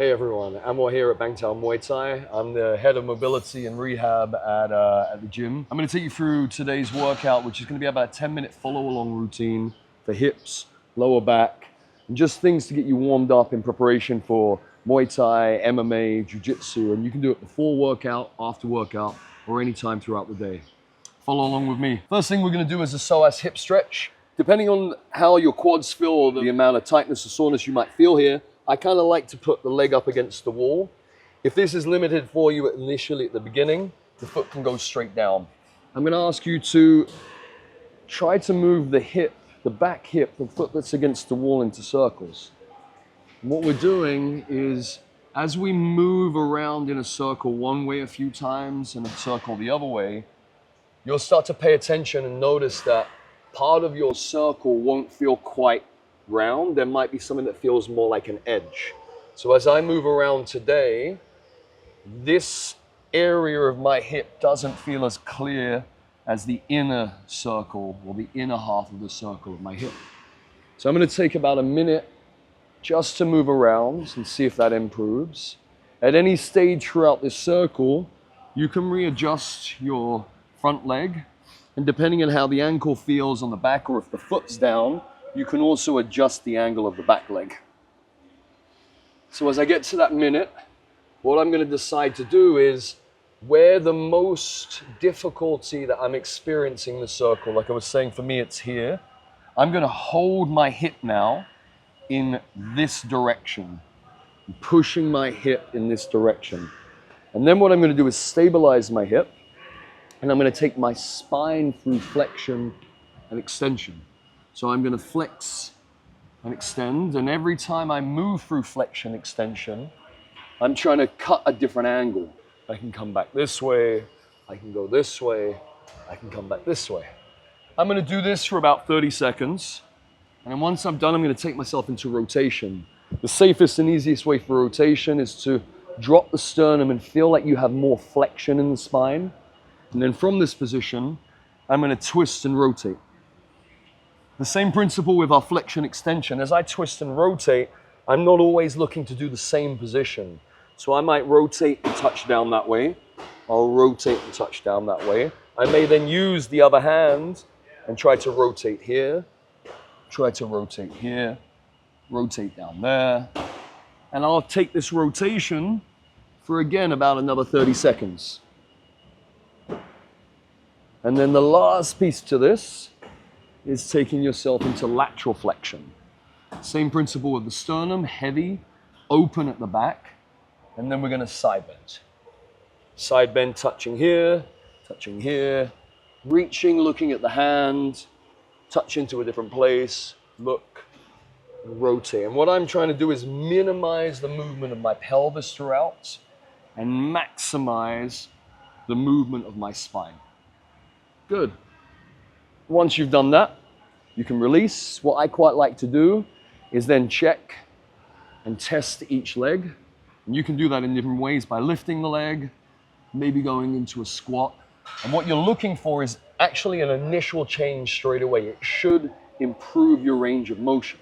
Hey everyone, Anwar here at Bangtao Muay Thai. I'm the head of mobility and rehab at the gym. I'm going to take you through today's workout, which is going to be about a 10-minute follow-along routine for hips, lower back, and just things to get you warmed up in preparation for Muay Thai, MMA, Jiu-Jitsu, and you can do it before workout, after workout, or any time throughout the day. Follow along with me. First thing we're going to do is a psoas hip stretch. Depending on how your quads feel or the amount of tightness or soreness you might feel here, I kind of like to put the leg up against the wall. If this is limited for you initially at the beginning, the foot can go straight down. I'm going to ask you to try to move the hip, the back hip, the foot that's against the wall into circles. And what we're doing is, as we move around in a circle one way a few times and a circle the other way, you'll start to pay attention and notice that part of your circle won't feel quite round. There might be something that feels more like an edge. So as I move around today, this area of my hip doesn't feel as clear as the inner circle or the inner half of the circle of my hip. So I'm going to take about a minute just to move around and see if that improves. At any stage throughout this circle, you can readjust your front leg, and depending on how the ankle feels on the back or if the foot's down, you can also adjust the angle of the back leg. So as I get to that minute, what I'm going to decide to do is where the most difficulty that I'm experiencing the circle, like I was saying, for me it's here, I'm going to hold my hip now in this direction, pushing my hip in this direction. And then what I'm going to do is stabilize my hip, and I'm going to take my spine through flexion and extension. So I'm going to flex and extend, and every time I move through flexion extension, I'm trying to cut a different angle. I can come back this way, I can go this way, I can come back this way. I'm going to do this for about 30 seconds, and then once I'm done, I'm going to take myself into rotation. The safest and easiest way for rotation is to drop the sternum and feel like you have more flexion in the spine. And then from this position, I'm going to twist and rotate. The same principle with our flexion extension. As I twist and rotate, I'm not always looking to do the same position. So I might rotate and touch down that way. I'll rotate and touch down that way. I may then use the other hand and try to rotate here, try to rotate here, rotate down there. And I'll take this rotation for, again, about another 30 seconds. And then the last piece to this is taking yourself into lateral flexion. Same principle with the sternum, heavy, open at the back, and then we're going to side bend. Side bend touching here, reaching, looking at the hand, touch into a different place, look, rotate. And what I'm trying to do is minimize the movement of my pelvis throughout and maximize the movement of my spine. Good. Once you've done that, you can release. What I quite like to do is then check and test each leg. And you can do that in different ways by lifting the leg, maybe going into a squat. And what you're looking for is actually an initial change straight away. It should improve your range of motion.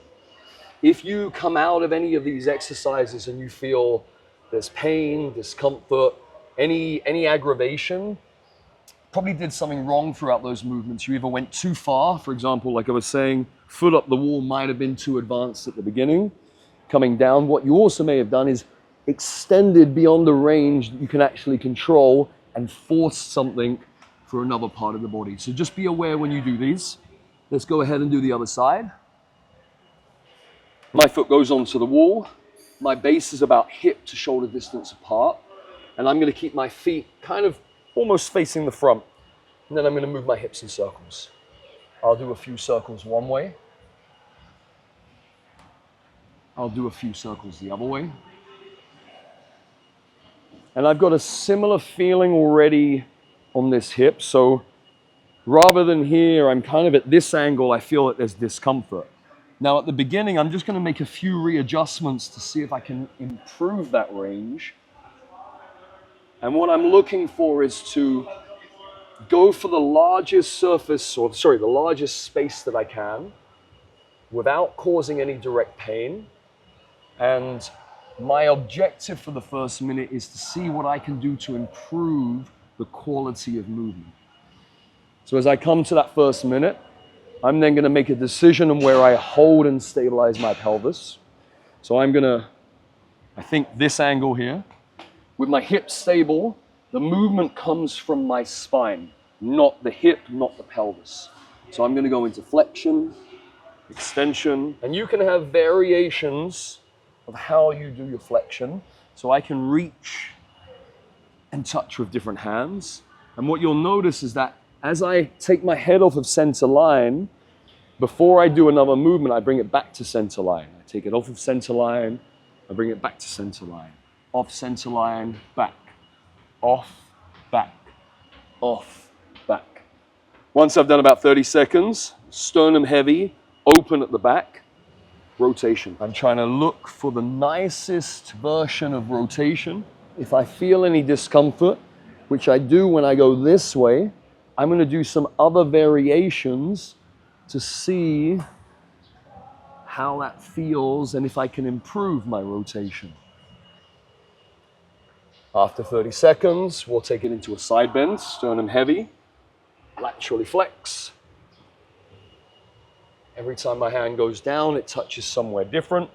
If you come out of any of these exercises and you feel there's pain, discomfort, any aggravation, probably did something wrong throughout those movements. You either went too far, for example, like I was saying, foot up the wall might have been too advanced at the beginning. Coming down, what you also may have done is extended beyond the range that you can actually control and force something for another part of the body. So just be aware when you do these. Let's go ahead and do the other side. My foot goes onto the wall. My base is about hip to shoulder distance apart. And I'm going to keep my feet kind of almost facing the front. And then I'm going to move my hips in circles. I'll do a few circles one way. I'll do a few circles the other way. And I've got a similar feeling already on this hip. So rather than here, I'm kind of at this angle, I feel that there's discomfort. Now at the beginning, I'm just going to make a few readjustments to see if I can improve that range. And what I'm looking for is to go for the largest surface, the largest space that I can without causing any direct pain, and My objective for the first minute is to see what I can do to improve the quality of movement. So as I come to that first minute, I'm then gonna make a decision on where I hold and stabilize my pelvis. So I'm gonna, I think this angle here, with my hips stable, the movement comes from my spine, not the hip, not the pelvis. So I'm gonna go into flexion, extension, and you can have variations of how you do your flexion. So I can reach and touch with different hands. And what you'll notice is that as I take my head off of center line, before I do another movement, I bring it back to center line. I take it off of center line, I bring it back to center line. Off center line, back, off, back, off, back. Once I've done about 30 seconds, sternum heavy, open at the back, rotation. I'm trying to look for the nicest version of rotation. If I feel any discomfort, which I do when I go this way, I'm gonna do some other variations to see how that feels and if I can improve my rotation. After 30 seconds, we'll take it into a side bend, sternum heavy, laterally flex. Every time my hand goes down, it touches somewhere different.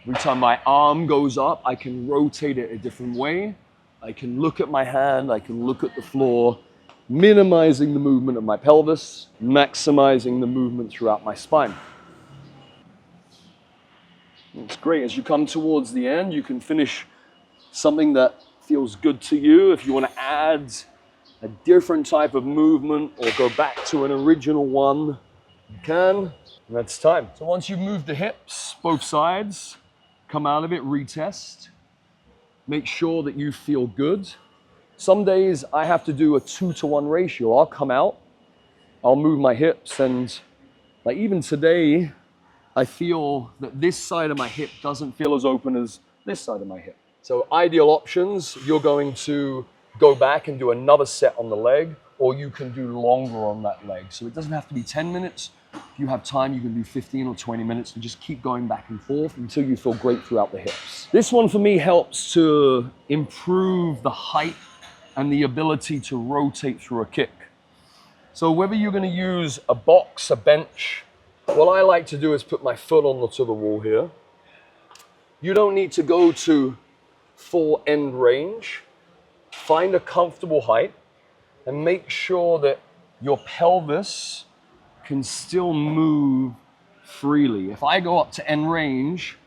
Every time my arm goes up, I can rotate it a different way. I can look at my hand, I can look at the floor, minimizing the movement of my pelvis, maximizing the movement throughout my spine. It's great. As you come towards the end, you can finish something that feels good to you. If you want to add a different type of movement or go back to an original one, you can, and that's time. So once you've moved the hips, both sides, come out of it, retest. Make sure that you feel good. Some days I have to do a 2-to-1 ratio. I'll come out, I'll move my hips, and like even today, I feel that this side of my hip doesn't feel as open as this side of my hip. So ideal options, you're going to go back and do another set on the leg, or you can do longer on that leg. So it doesn't have to be 10 minutes. If you have time, you can do 15 or 20 minutes and just keep going back and forth until you feel great throughout the hips. This one for me helps to improve the height and the ability to rotate through a kick. So whether you're going to use a box, a bench, what I like to do is put my foot onto the wall here. You don't need to go to full end range. Find a comfortable height and make sure that your pelvis can still move freely. If I go up to end range,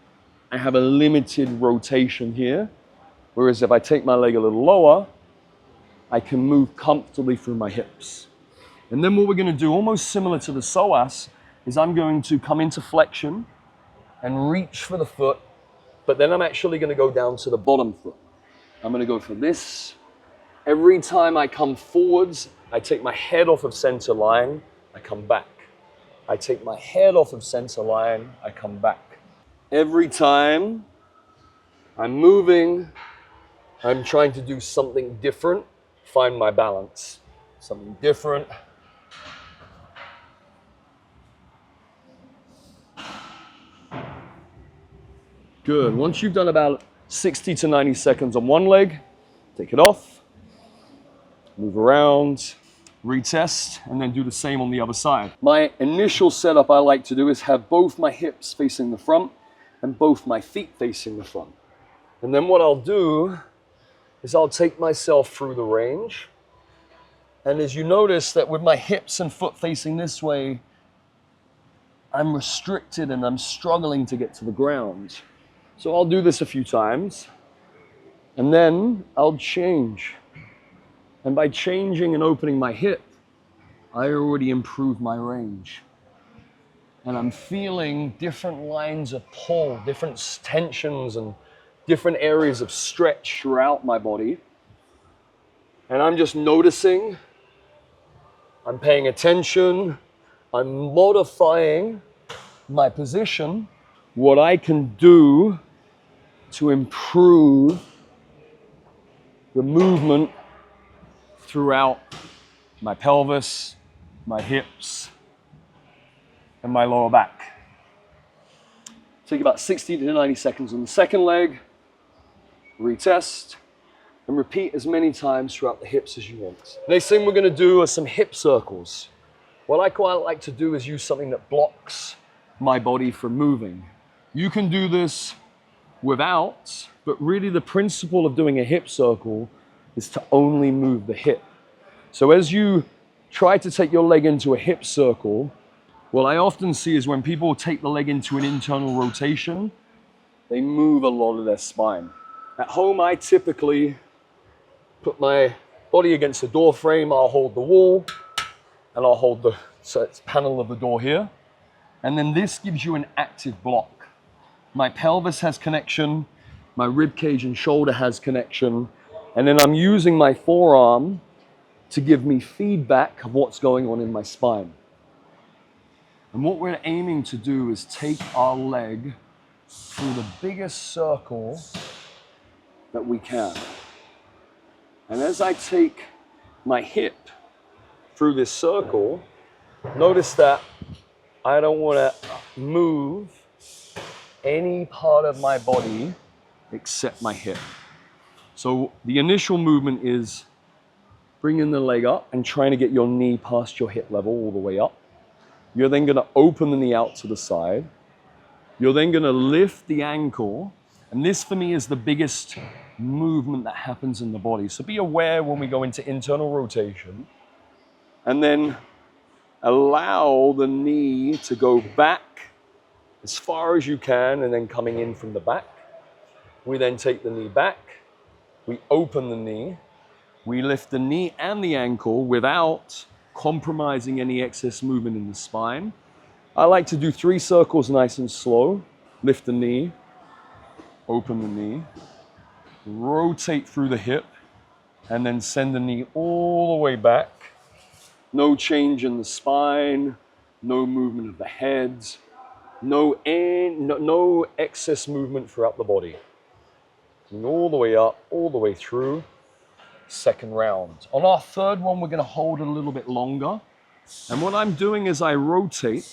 I have a limited rotation here. Whereas if I take my leg a little lower, I can move comfortably through my hips. And then what we're going to do, almost similar to the psoas, is I'm going to come into flexion and reach for the foot, but then I'm actually going to go down to the bottom foot. I'm going to go for this. Every time I come forwards, I take my head off of center line, I come back. I take my head off of center line, I come back. Every time I'm moving, I'm trying to do something different, find my balance. Something different. Good. Once you've done about 60 to 90 seconds on one leg, take it off, move around, retest, and then do the same on the other side. My initial setup I like to do is have both my hips facing the front and both my feet facing the front. And then what I'll do is I'll take myself through the range. And as you notice that with my hips and foot facing this way, I'm restricted and I'm struggling to get to the ground. So I'll do this a few times, and then I'll change. And by changing and opening my hip, I already improved my range. And I'm feeling different lines of pull, different tensions and different areas of stretch throughout my body. And I'm just noticing, I'm paying attention, I'm modifying my position, what I can do to improve the movement throughout my pelvis, my hips, and my lower back. Take about 60 to 90 seconds on the second leg, retest, and repeat as many times throughout the hips as you want. Next thing we're gonna do are some hip circles. What I quite like to do is use something that blocks my body from moving. You can do this without, but really the principle of doing a hip circle is to only move the hip. So as you try to take your leg into a hip circle, what I often see is when people take the leg into an internal rotation, they move a lot of their spine. At home, I typically put my body against the door frame, I'll hold the wall, and I'll hold the panel of the door here. And then this gives you an active block. My pelvis has connection, my rib cage and shoulder has connection, and then I'm using my forearm to give me feedback of what's going on in my spine. And what we're aiming to do is take our leg through the biggest circle that we can. And as I take my hip through this circle, notice that I don't want to move any part of my body except my hip. So the initial movement is bringing the leg up and trying to get your knee past your hip level all the way up. You're then going to open the knee out to the side. You're then going to lift the ankle. And this for me is the biggest movement that happens in the body. So be aware when we go into internal rotation. And then allow the knee to go back as far as you can and then coming in from the back. We then take the knee back. We open the knee. We lift the knee and the ankle without compromising any excess movement in the spine. I like to do 3 circles nice and slow. Lift the knee, open the knee, rotate through the hip, and then send the knee all the way back. No change in the spine, no movement of the head, no excess movement throughout the body. And all the way up, all the way through. Second round. On our third one, we're going to hold it a little bit longer. And what I'm doing as I rotate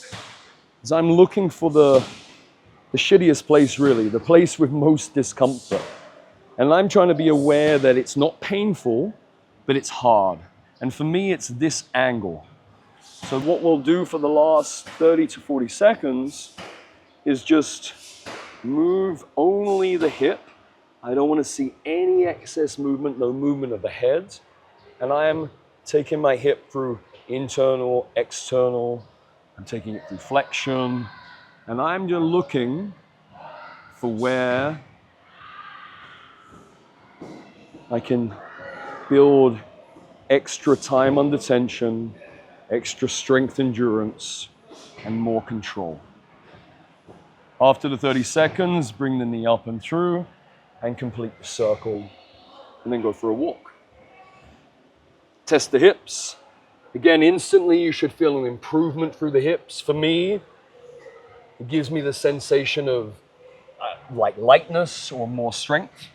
is I'm looking for the shittiest place, really, the place with most discomfort. And I'm trying to be aware that it's not painful, but it's hard. And for me, it's this angle. So what we'll do for the last 30 to 40 seconds is just move only the hip. I don't want to see any excess movement, no movement of the head. And I am taking my hip through internal, external. I'm taking it through flexion. And I'm just looking for where I can build extra time under tension, extra strength, endurance, and more control. After the 30 seconds, bring the knee up and through, and complete the circle, and then go for a walk. Test the hips. Again, instantly you should feel an improvement through the hips. For me, it gives me the sensation of like lightness or more strength.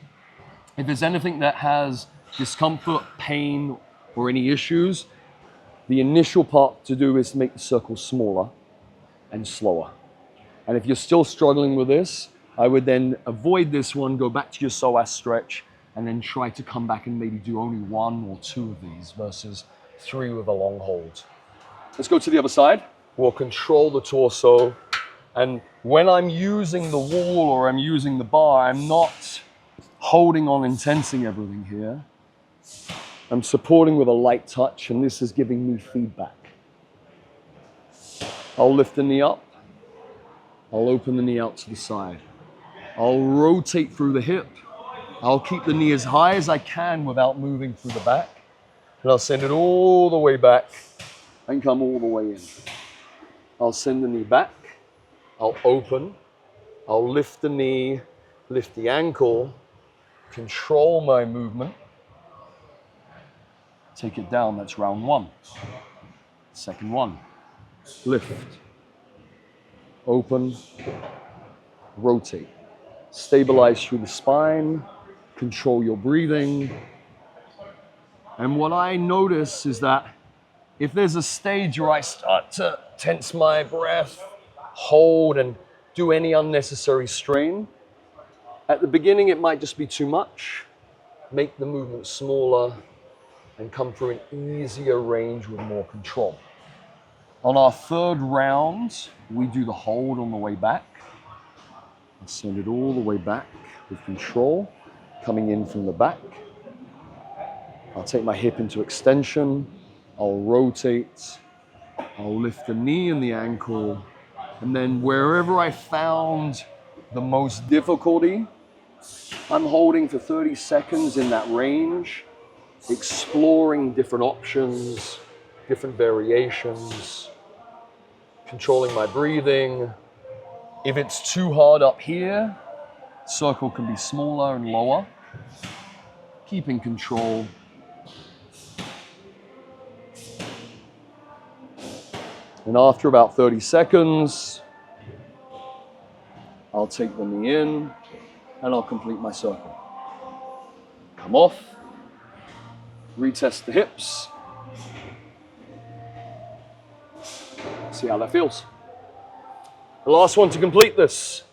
If there's anything that has discomfort, pain, or any issues, the initial part to do is make the circle smaller and slower. And if you're still struggling with this, I would then avoid this one, go back to your psoas stretch, and then try to come back and maybe do only 1 or 2 of these versus 3 with a long hold. Let's go to the other side. We'll control the torso. And when I'm using the wall or I'm using the bar, I'm not holding on and tensing everything here. I'm supporting with a light touch, and this is giving me feedback. I'll lift the knee up. I'll open the knee out to the side. I'll rotate through the hip. I'll keep the knee as high as I can without moving through the back. And I'll send it all the way back and come all the way in. I'll send the knee back. I'll open. I'll lift the knee, lift the ankle, control my movement. Take it down, that's round 1. Second one, lift, open, rotate. Stabilize through the spine, control your breathing. And what I notice is that if there's a stage where I start to tense my breath, hold and do any unnecessary strain. At the beginning, it might just be too much. Make the movement smaller and come through an easier range with more control. On our third round, we do the hold on the way back. I'll send it all the way back with control, coming in from the back. I'll take my hip into extension. I'll rotate. I'll lift the knee and the ankle. And then wherever I found the most difficulty, I'm holding for 30 seconds in that range, exploring different options, different variations, controlling my breathing. If it's too hard up here, circle can be smaller and lower. Keeping control. And after about 30 seconds, I'll take the knee in and I'll complete my circle. Come off, retest the hips. See how that feels. The last one to complete this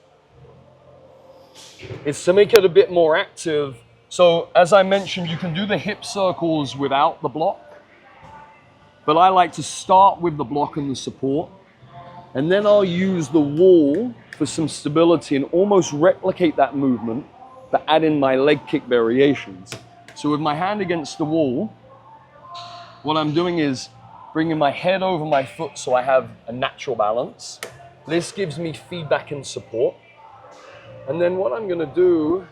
is to make it a bit more active. So as I mentioned, you can do the hip circles without the block, but I like to start with the block and the support, and then I'll use the wall for some stability and almost replicate that movement, but add in my leg kick variations. So with my hand against the wall, what I'm doing is bringing my head over my foot so I have a natural balance. This gives me feedback and support. And then what I'm gonna do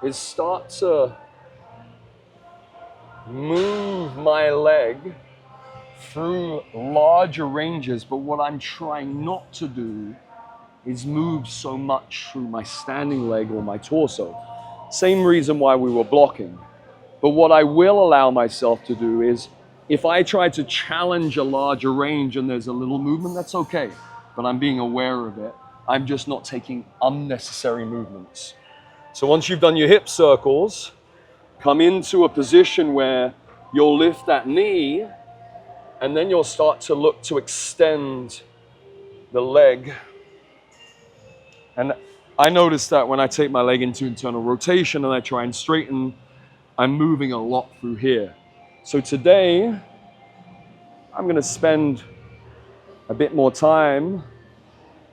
is start to move my leg through larger ranges, but what I'm trying not to do is move so much through my standing leg or my torso. Same reason why we were blocking. But what I will allow myself to do is, if I try to challenge a larger range and there's a little movement, that's okay, but I'm being aware of it. I'm just not taking unnecessary movements. So once you've done your hip circles, come into a position where you'll lift that knee, and then you'll start to look to extend the leg. And I notice that when I take my leg into internal rotation and I try and straighten, I'm moving a lot through here. So today, I'm gonna spend a bit more time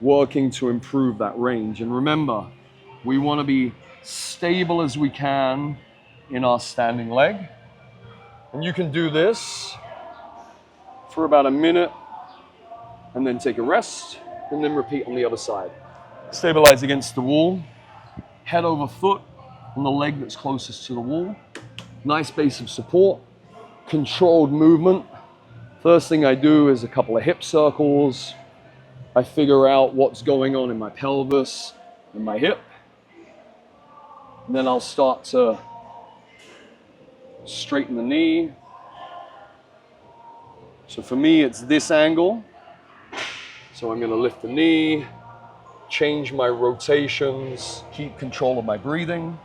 working to improve that range. And remember, we wanna be stable as we can in our standing leg. And you can do this for about a minute and then take a rest and then repeat on the other side. Stabilize against the wall, head over foot on the leg that's closest to the wall. Nice base of support, controlled movement. First thing I do is a couple of hip circles. I figure out what's going on in my pelvis and my hip. And then I'll start to straighten the knee. So for me, it's this angle. So I'm gonna lift the knee, change my rotations, keep control of my breathing.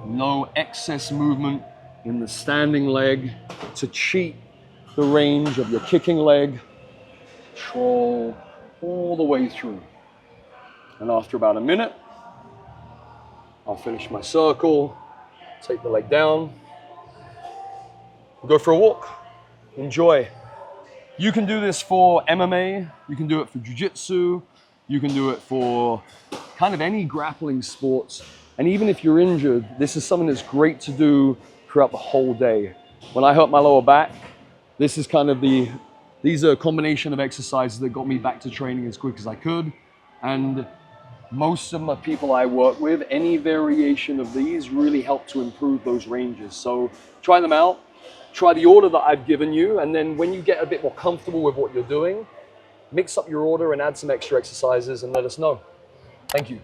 No excess movement in the standing leg to cheat the range of your kicking leg. Control all the way through. And after about a minute, I'll finish my circle, take the leg down, go for a walk, enjoy. You can do this for MMA, you can do it for jiu-jitsu, you can do it for kind of any grappling sports. And even if you're injured, this is something that's great to do throughout the whole day. When I hurt my lower back, this is kind of these are a combination of exercises that got me back to training as quick as I could. And most of my people I work with, any variation of these really help to improve those ranges. So try them out. Try the order that I've given you, and then when you get a bit more comfortable with what you're doing, mix up your order and add some extra exercises and let us know. Thank you.